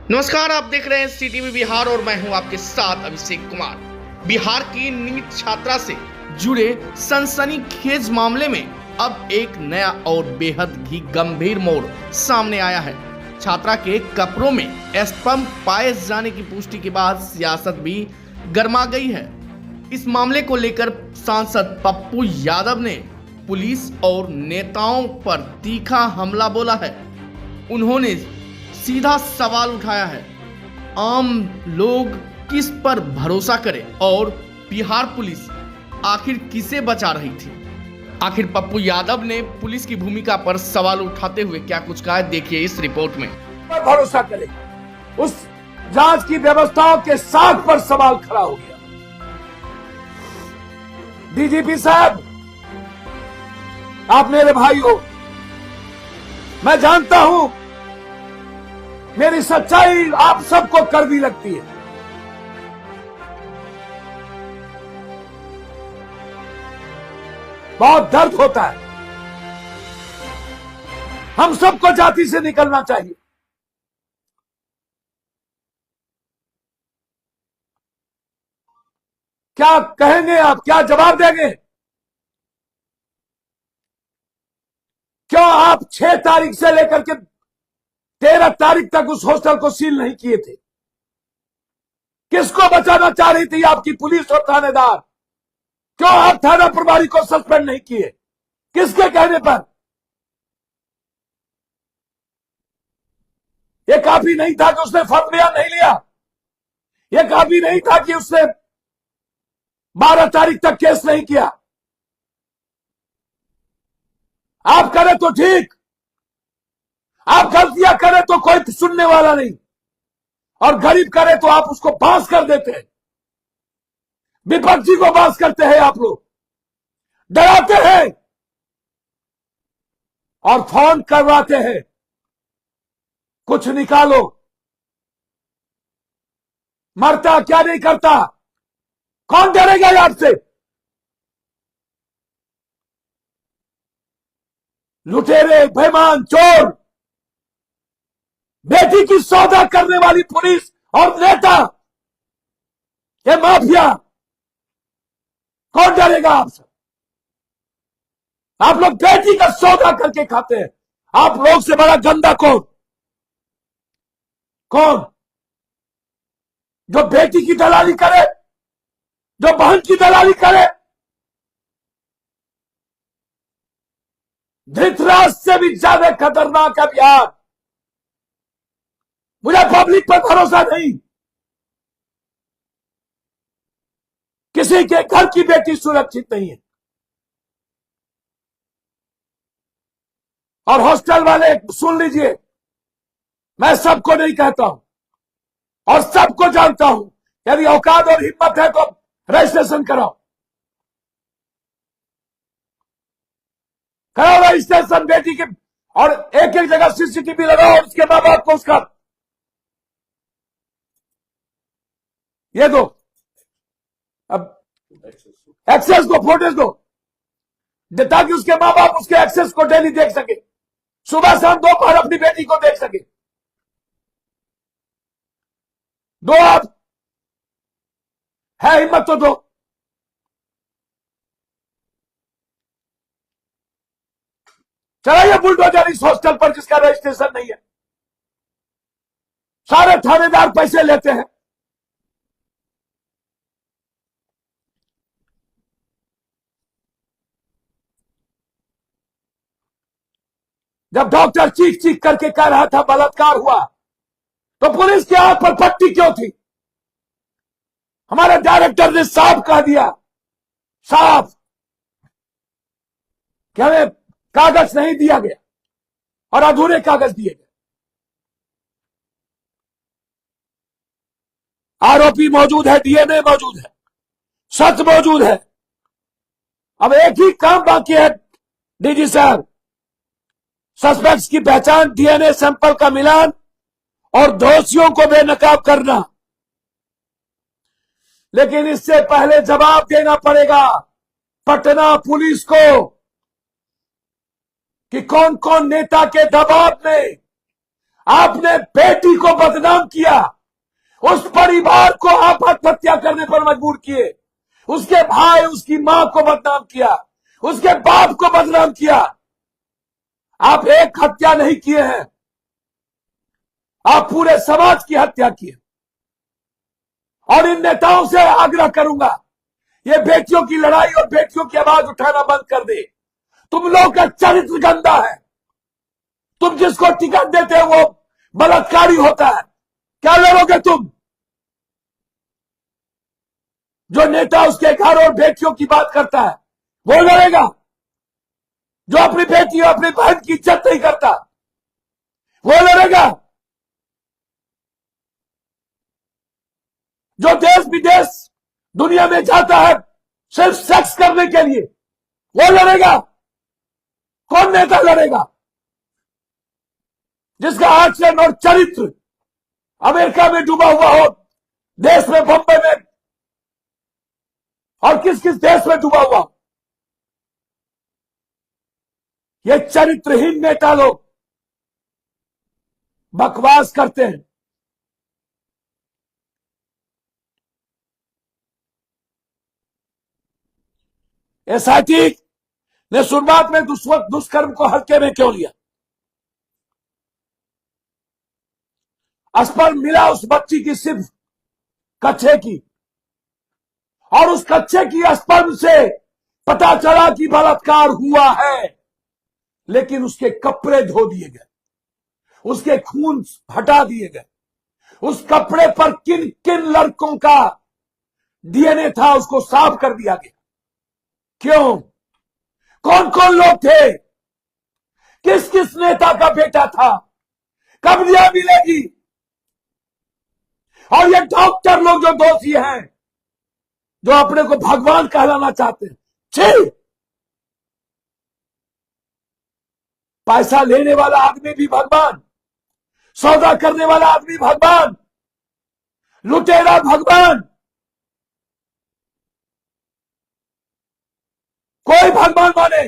नमस्कार, आप देख रहे हैं सीटीवी बिहार और मैं हूं आपके साथ अभिषेक कुमार। बिहार की नीट छात्रा से जुड़े सनसनीखेज मामले में अब एक नया और बेहद ही गंभीर मोड़ सामने आया है। छात्रा के कपड़ों में स्पर्म पाए जाने की पुष्टि के बाद सियासत भी गर्मा गई है। इस मामले को लेकर सांसद पप्पू यादव ने पुलिस और नेताओं पर तीखा हमला बोला है। उन्होंने सीधा सवाल उठाया है, आम लोग किस पर भरोसा करें और बिहार पुलिस आखिर किसे बचा रही थी। आखिर पप्पू यादव ने पुलिस की भूमिका पर सवाल उठाते हुए क्या कुछ कहा है, देखिए इस रिपोर्ट में। पर भरोसा करें, उस जांच की व्यवस्थाओं के साथ पर सवाल खड़ा हो गया। डीजीपी साहब, आप मेरे भाई हो, मैं जानता हूं मेरी सच्चाई आप सबको कड़वी लगती है। बहुत दर्द होता है, हम सबको जाति से निकलना चाहिए। क्या कहेंगे आप, क्या जवाब देंगे? क्यों आप 6 तारीख से लेकर के 13 तारीख तक उस हॉस्टल को सील नहीं किए थे? किसको बचाना चाह रही थी आपकी पुलिस और थानेदार? क्यों आप थाना प्रभारी को सस्पेंड नहीं किए? किसके कहने पर? यह काफी नहीं था कि उसने फर्द बयान नहीं लिया? यह काफी नहीं था कि उसने 12 तारीख तक केस नहीं किया? आप करें तो ठीक, आप गलतियां करें तो कोई सुनने वाला नहीं, और गरीब करे तो आप उसको पास कर देते हैं। विपक्षी को पास करते हैं आप लोग, डराते हैं और फोन करवाते हैं, कुछ निकालो। मरता क्या नहीं करता, कौन डरेगा यार से? लुटेरे, बेईमान, चोर, बेटी की सौदा करने वाली पुलिस और नेता, ये माफिया, कौन डरेगा आपसे? आप लोग बेटी का सौदा करके खाते हैं। आप लोग से बड़ा गंदा कौन? कौन जो बेटी की दलाली करे, जो बहन की दलाली करे? धृतराज से भी ज्यादा खतरनाक है बिहार। मुझे पब्लिक पर भरोसा नहीं। किसी के घर की बेटी सुरक्षित नहीं है। और हॉस्टल वाले सुन लीजिए, मैं सबको नहीं कहता हूं और सबको जानता हूं। यदि औकात और हिम्मत है तो रजिस्ट्रेशन कराओ, कराओ रजिस्ट्रेशन बेटी के, और एक एक जगह सीसीटीवी लगाओ और उसके मां बाप को उसका ये दो, अब एक्सेस को, फोटेज दो, ताकि उसके मां बाप उसके एक्सेस को डेली देख सके, सुबह शाम दोपहर अपनी बेटी को देख सके। दो, आप है हिम्मत तो दो। चलाइए बुलडोजर इस हॉस्टल पर जिसका रजिस्ट्रेशन नहीं है। सारे थानेदार पैसे लेते हैं। जब डॉक्टर चीख चीख करके कह रहा था बलात्कार हुआ, तो पुलिस के हाथ पर पट्टी क्यों थी? हमारे डायरेक्टर ने साफ कह दिया, साफ, कि हमें कागज नहीं दिया गया और अधूरे कागज दिए गए। आरोपी मौजूद है, डीएनए मौजूद है, सच मौजूद है। अब एक ही काम बाकी है डीजी साहब, सस्पेक्ट्स की पहचान, डीएनए सैंपल का मिलान और दोषियों को बेनकाब करना। लेकिन इससे पहले जवाब देना पड़ेगा पटना पुलिस को कि कौन कौन नेता के दबाव में आपने बेटी को बदनाम किया, उस परिवार को आप आत्महत्या करने पर मजबूर किए, उसके भाई उसकी मां को बदनाम किया, उसके बाप को बदनाम किया। आप एक हत्या नहीं किए हैं, आप पूरे समाज की हत्या किए। और इन नेताओं से आग्रह करूंगा, ये बेटियों की लड़ाई और बेटियों की आवाज उठाना बंद कर दे। तुम लोग का चरित्र गंदा है। तुम जिसको टिकट देते हो वो बलात्कारी होता है। क्या लड़ोगे तुम? जो नेता उसके घर और बेटियों की बात करता है वो लड़ेगा। जो अपनी बेटी और अपनी बहन की इज्जत नहीं करता वो लड़ेगा। जो देश विदेश दुनिया में जाता है सिर्फ सेक्स करने के लिए वो लड़ेगा। कौन नेता लड़ेगा? जिसका आचरण और चरित्र अमेरिका में डूबा हुआ हो, देश में, बंबई में और किस किस देश में डूबा हुआ। ये चरित्रहीन नेता लोग बकवास करते हैं। एसआईटी ने शुरुआत में दुष्कर्म को हल्के में क्यों लिया? स्पर्म मिला उस बच्ची की सिर्फ कच्चे की, और उस कच्चे की स्पर्म से पता चला कि बलात्कार हुआ है, लेकिन उसके कपड़े धो दिए गए, उसके खून हटा दिए गए, उस कपड़े पर किन किन लड़कों का डीएनए था उसको साफ कर दिया गया। क्यों? कौन कौन लोग थे? किस किस नेता का बेटा था? कब न्याय मिलेगी? और ये डॉक्टर लोग जो दोषी हैं, जो अपने को भगवान कहलाना चाहते हैं, छी! पैसा लेने वाला आदमी भी भगवान, सौदा करने वाला आदमी भगवान, लुटेरा भगवान। कोई भगवान माने,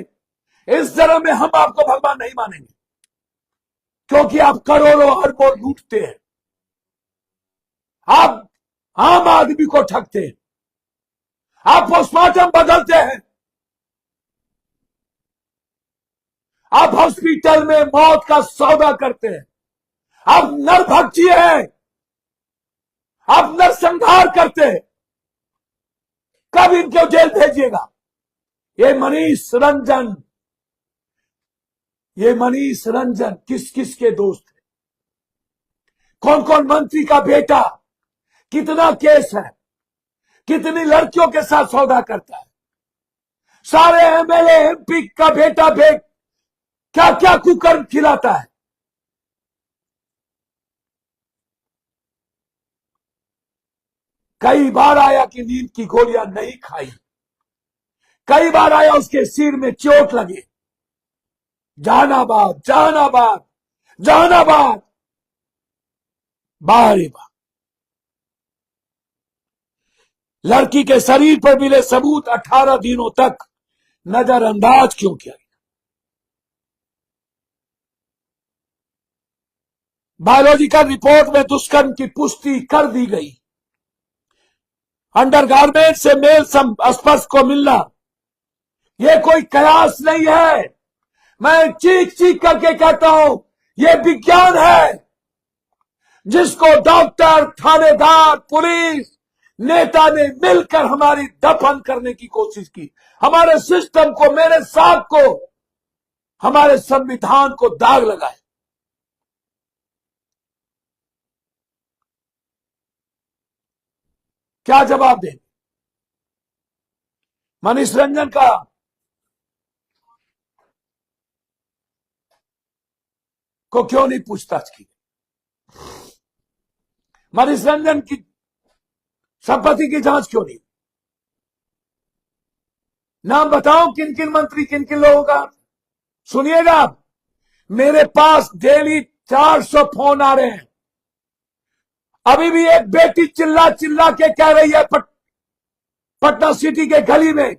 इस जन्म में हम आपको भगवान नहीं मानेंगे, क्योंकि आप करोड़ों अरबों लूटते हैं। आप आम आदमी को ठगते हैं, आप पोस्टमार्टम बदलते हैं, आप हॉस्पिटल में मौत का सौदा करते हैं, आप नरभक्षी हैं, आप नरसंहार करते हैं। कब इनको जेल भेजिएगा? ये मनीष रंजन किस किस के दोस्त है? कौन कौन मंत्री का बेटा, कितना केस है, कितनी लड़कियों के साथ सौदा करता है, सारे एमएलए एमपी का बेटा क्या क्या कुकर्म खिलाता है। कई बार आया कि नींद की गोलियां नहीं खाई, कई बार आया उसके सिर में चोट लगे, जहानाबाद जहानाबाद जहानाबाद, बाहर बार। लड़की के शरीर पर मिले सबूत 18 दिनों तक नजरअंदाज क्यों किया गया? बायोलॉजिकल रिपोर्ट में दुष्कर्म की पुष्टि कर दी गई। अंडरगारमेंट से मेल स्पर्श को मिलना यह कोई कयास नहीं है। मैं चीख चीख करके कहता हूं, यह विज्ञान है, जिसको डॉक्टर, थानेदार, पुलिस, नेता ने मिलकर हमारी दफन करने की कोशिश की। हमारे सिस्टम को, मेरे साथ को, हमारे संविधान को दाग लगाए। क्या जवाब दें? मनीष रंजन का को क्यों नहीं पूछताछ की? मनीष रंजन की संपत्ति की जांच क्यों नहीं? नाम बताओ किन किन मंत्री, किन किन लोगों का। सुनिएगा, मेरे पास डेली 400 फोन आ रहे हैं। अभी भी एक बेटी चिल्ला चिल्ला के कह रही है पटना सिटी के गली में,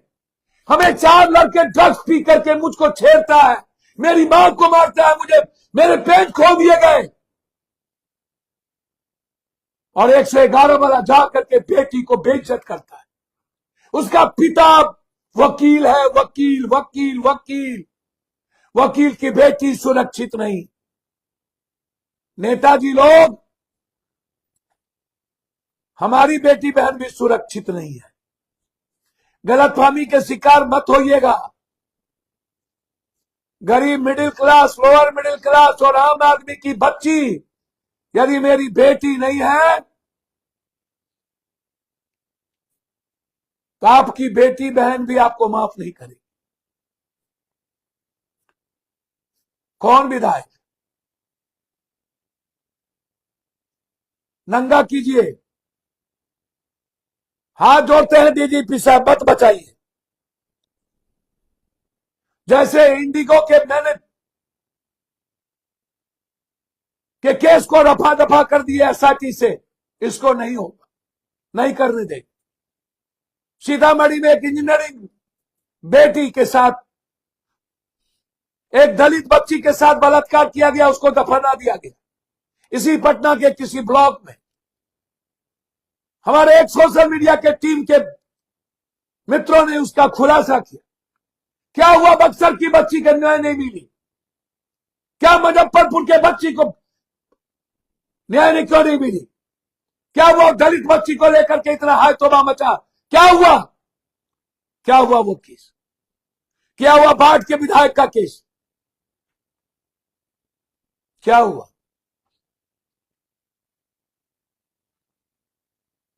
हमें 4 लड़के ड्रग्स पी करके मुझको छेड़ता है, मेरी मां को मारता है, मुझे मेरे पेट खोल दिए गए। और 111 वाला जा करके बेटी को बेइज्जत करता है। उसका पिता वकील है, वकील वकील वकील, वकील की बेटी सुरक्षित नहीं। नेताजी लोग, हमारी बेटी बहन भी सुरक्षित नहीं है। गलतफहमी के शिकार मत होइएगा। गरीब middle class, lower middle class और आम आदमी की बच्ची यदि मेरी बेटी नहीं है तो आपकी बेटी बहन भी आपको माफ नहीं करेगी। कौन विधायक? नंगा कीजिए, हाथ जोड़ते हैं डीजीपी साहब, मत बचाइए। जैसे इंडिगो के मैंने के केस को रफा दफा कर दिया एसआईटी से, इसको नहीं होगा, नहीं करने देंगे। सीतामढ़ी में एक इंजीनियरिंग बेटी के साथ, एक दलित बच्ची के साथ बलात्कार किया गया, उसको दफना दिया गया। इसी पटना के किसी ब्लॉक में हमारे एक सोशल मीडिया के टीम के मित्रों ने उसका खुलासा किया। क्या हुआ? बक्सर की बच्ची को न्याय नहीं मिली। क्या मुजफ्फरपुर के बच्ची को न्याय नहीं क्यों नहीं मिली? क्या हुआ दलित बच्ची को लेकर के इतना हाय तौबा मचा? क्या हुआ? क्या हुआ वो केस? क्या हुआ बाढ़ के विधायक का केस? क्या हुआ?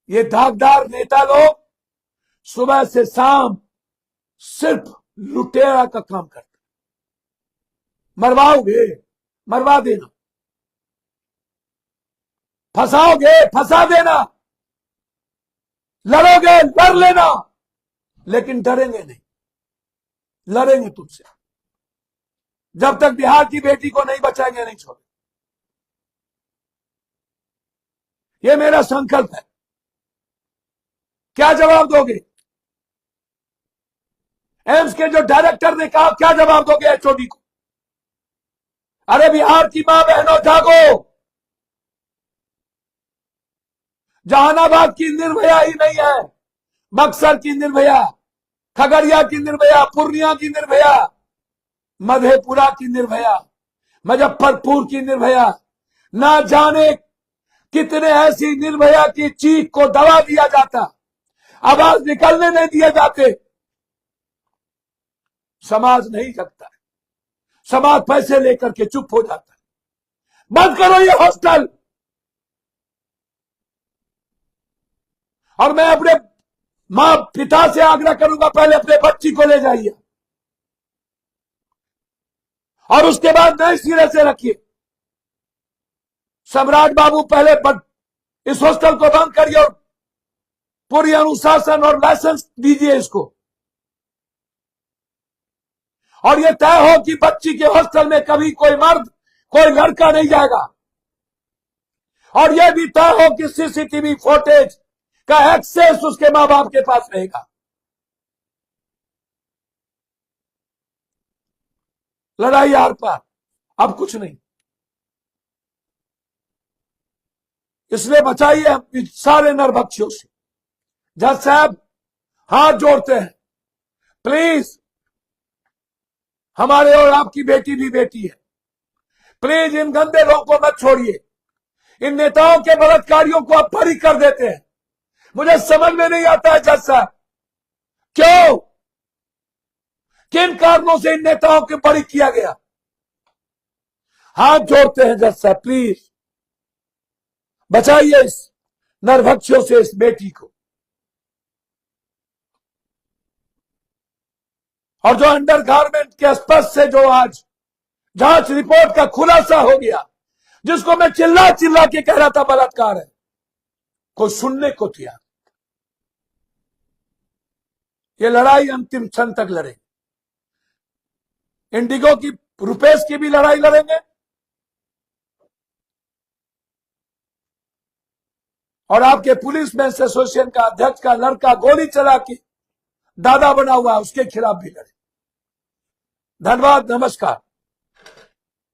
ये धाकदार नेता लोग सुबह से शाम सिर्फ लुटेरा का काम करते। मरवाओगे, मरवा देना। फंसाओगे, फंसा देना। लड़ोगे, लड़ लेना, लेकिन डरेंगे नहीं, लड़ेंगे तुमसे। जब तक बिहार की बेटी को नहीं बचाएंगे, नहीं छोड़ेंगे। ये मेरा संकल्प है। क्या जवाब दोगे? एम्स के जो डायरेक्टर ने कहा, क्या जवाब दोगे एचओडी को? अरे बिहार की मां बहनों, जागो। जहानाबाद की निर्भया ही नहीं है, बक्सर की निर्भया, खगड़िया की निर्भया, पूर्णिया की निर्भया, मधेपुरा की निर्भया, मुजफ्फरपुर की निर्भया, ना जाने कितने ऐसी निर्भया की चीख को दबा दिया जाता, आवाज निकलने नहीं दिए जाते। समाज नहीं जगता है, समाज पैसे लेकर के चुप हो जाता है। बंद करो ये हॉस्टल। और मैं अपने मां पिता से आग्रह करूंगा, पहले अपने बच्ची को ले जाइए और उसके बाद नए सिरे से रखिए। सम्राट बाबू, पहले इस हॉस्टल को बंद करिए और पूरी अनुशासन और लाइसेंस दीजिए इसको। और यह तय हो कि बच्ची के हॉस्टल में कभी कोई मर्द, कोई लड़का नहीं जाएगा। और यह भी तय हो कि सीसीटीवी फुटेज का एक्सेस उसके मां बाप के पास रहेगा। लड़ाई आर पार, अब कुछ नहीं। इसलिए बचाइए सारे नरभक्षियों से। जज साहब, हाथ जोड़ते हैं, प्लीज। हमारे और आपकी बेटी भी बेटी है। प्लीज इन गंदे लोगों को मत छोड़िए। इन नेताओं के बलात्कारियों को आप बरी कर देते हैं। मुझे समझ में नहीं आता है जज साहब, क्यों, किन कारणों से इन नेताओं को बरी किया गया? हाथ जोड़ते हैं जज साहब, प्लीज बचाइए इस नरभक्षियों से इस बेटी को। और जो अंडरगारमेंट के स्पर्श से जो आज जांच रिपोर्ट का खुलासा हो गया, जिसको मैं चिल्ला चिल्ला के कह रहा था बलात्कार है, कोई सुनने को तैयार। ये लड़ाई अंतिम क्षण तक लड़ेंगे। इंडिगो की, रुपेश की भी लड़ाई लड़ेंगे और आपके पुलिस मैन्स एसोसिएशन का अध्यक्ष का लड़का गोली चला के दादा बना हुआ, उसके खिलाफ भी लड़े। धन्यवाद, नमस्कार।